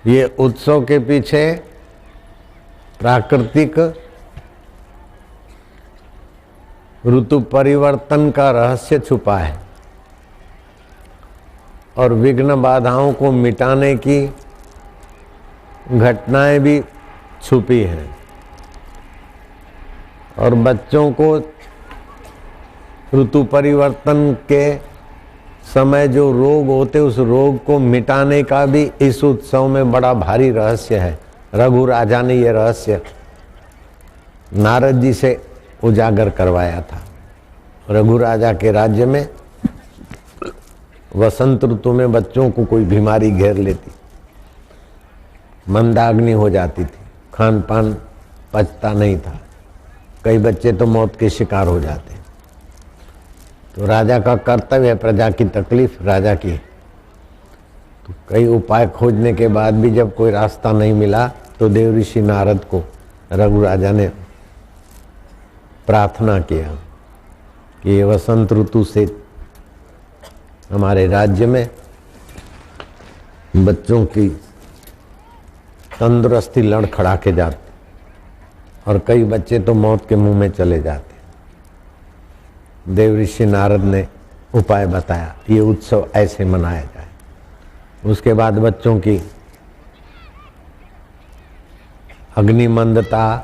ये उत्सव के पीछे प्राकृतिक ऋतु परिवर्तन का रहस्य छुपा है और विघ्न बाधाओं को मिटाने की घटनाएं भी छुपी हैं। और बच्चों को ऋतु परिवर्तन के समय जो रोग होते उस रोग को मिटाने का भी इस उत्सव में बड़ा भारी रहस्य है। रघु राजा ने यह रहस्य नारद जी से उजागर करवाया था। रघु राजा के राज्य में वसंत ऋतु में बच्चों को कोई बीमारी घेर लेती, मंदाग्नि हो जाती थी, खान पान पचता नहीं था, कई बच्चे तो मौत के शिकार हो जाते। तो राजा का कर्तव्य है प्रजा की तकलीफ राजा की। तो कई उपाय खोजने के बाद भी जब कोई रास्ता नहीं मिला तो देव ऋषि नारद को रघु राजा ने प्रार्थना किया कि ये वसंत ऋतु से हमारे राज्य में बच्चों की तंदुरुस्ती लड़खड़ा के जाती और कई बच्चे तो मौत के मुंह में चले जाते। देव ऋषि नारद ने उपाय बताया, ये उत्सव ऐसे मनाया जाए। उसके बाद बच्चों की अग्नि मंदता,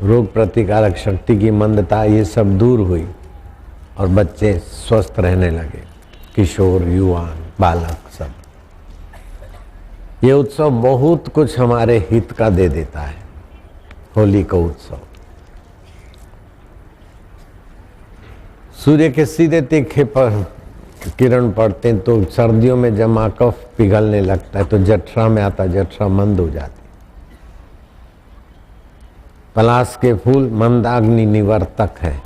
रोग प्रतिकारक शक्ति की मंदता, ये सब दूर हुई और बच्चे स्वस्थ रहने लगे, किशोर युवान बालक सब। ये उत्सव बहुत कुछ हमारे हित का दे देता है। होली का उत्सव सूर्य के सीधे तीखे पर किरण पड़ते हैं तो सर्दियों में जमा कफ पिघलने लगता है, तो जठरा में आता, जठरा मंद हो जाती। पलाश के फूल मंदाग्नि निवर्तक है,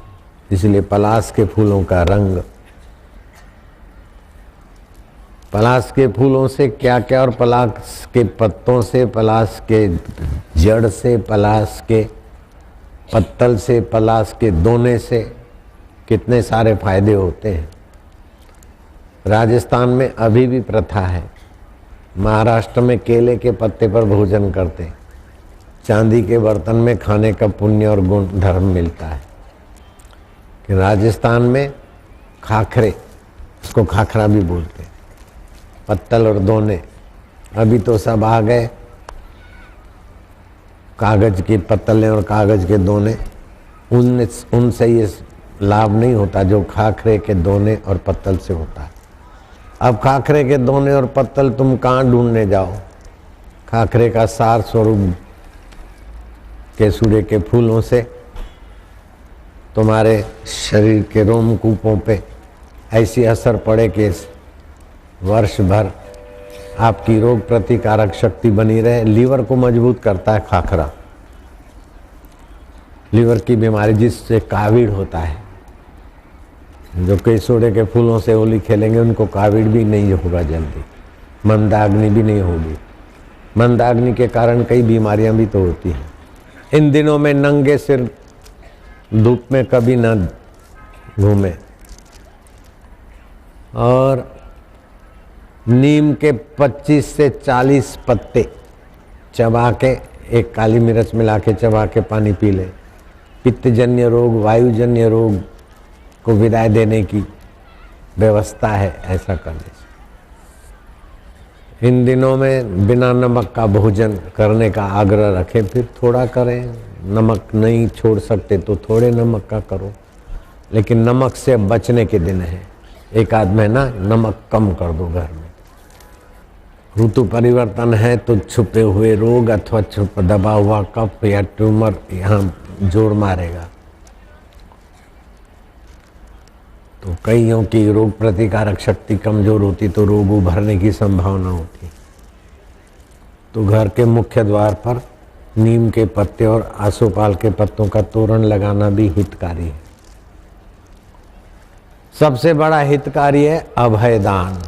इसलिए पलाश के फूलों का रंग, पलाश के फूलों से क्या क्या, और पलाश के पत्तों से, पलाश के जड़ से, पलाश के पत्तल से, पलाश के दोने से कितने सारे फायदे होते हैं। राजस्थान में अभी भी प्रथा है, महाराष्ट्र में केले के पत्ते पर भोजन करते, चांदी के बर्तन में खाने का पुण्य और गुण धर्म मिलता है। कि राजस्थान में खाखरे, उसको खाखरा भी बोलते हैं, पत्तल और दोने, अभी तो सब आ गए कागज की पत्तलें और कागज के दोने, उनसे ये लाभ नहीं होता जो खाखरे के दोने और पत्तल से होता है। अब खाखरे के दोने और पत्तल तुम कहाँ ढूंढने जाओ? खाखरे का सार स्वरूप केसुड़े के फूलों से तुम्हारे शरीर के रोमकूपों पे ऐसी असर पड़े कि वर्ष भर आपकी रोग प्रतिकारक शक्ति बनी रहे। लीवर को मजबूत करता है खाखरा, लीवर की बीमारी जिससे कावीड़ होता है। जो केसुड़े के फूलों से होली खेलेंगे उनको कावीड़ भी नहीं होगा जल्दी, मंदाग्नि भी नहीं होगी। मंदाग्नि के कारण कई बीमारियां भी तो होती हैं। इन दिनों में नंगे सिर धूप में कभी न घूमे और नीम के 25 से 40 पत्ते चबा के, एक काली मिर्च मिला के चबा के पानी पी ले। पित्तजन्य रोग, वायुजन्य रोग को विदाई देने की व्यवस्था है ऐसा करने से। इन दिनों में बिना नमक का भोजन करने का आग्रह रखें, फिर थोड़ा करें। नमक नहीं छोड़ सकते तो थोड़े नमक का करो, लेकिन नमक से बचने के दिन है। एक आध महीना नमक कम कर दो घर में। ऋतु परिवर्तन है तो छुपे हुए रोग अथवा दबा हुआ कफ या ट्यूमर यहाँ जोर मारेगा। तो कईयों की रोग प्रतिकारक शक्ति कमजोर होती तो रोग उभरने की संभावना होती। तो घर के मुख्य द्वार पर नीम के पत्ते और आसोपाल के पत्तों का तोरण लगाना भी हितकारी है। सबसे बड़ा हितकारी है अभयदान।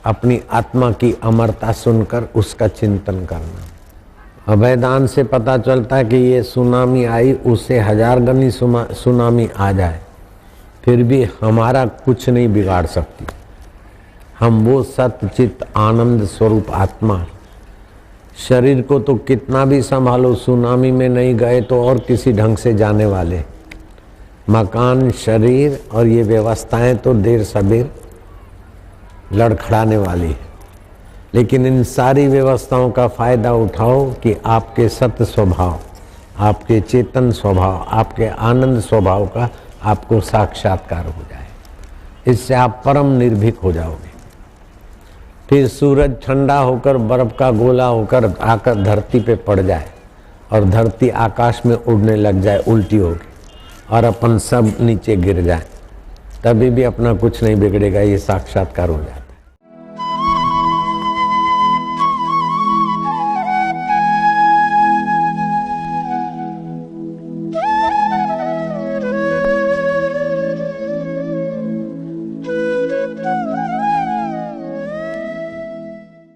अपनी आत्मा की अमरता सुनकर उसका चिंतन करना। अभयदान से पता चलता है कि ये सुनामी आई, उससे 1000 गनी सुनामी आ जाए फिर भी हमारा कुछ नहीं बिगाड़ सकती। हम वो सत्चित आनंद स्वरूप आत्मा शरीर को तो कितना भी संभालो, सुनामी में नहीं गए तो और किसी ढंग से जाने वाले। मकान, शरीर और ये व्यवस्थाएं तो देर सबेर लड़खड़ाने वाली है, लेकिन इन सारी व्यवस्थाओं का फायदा उठाओ कि आपके सत्य स्वभाव, आपके चेतन स्वभाव, आपके आनंद स्वभाव का आपको साक्षात्कार हो जाए। इससे आप परम निर्भीक हो जाओगे। फिर सूरज ठंडा होकर बर्फ का गोला होकर आकर धरती पे पड़ जाए और धरती आकाश में उड़ने लग जाए उल्टी होगी और अपन सब नीचे गिर जाए, तभी भी अपना कुछ नहीं बिगड़ेगा, ये साक्षात्कार हो जाए।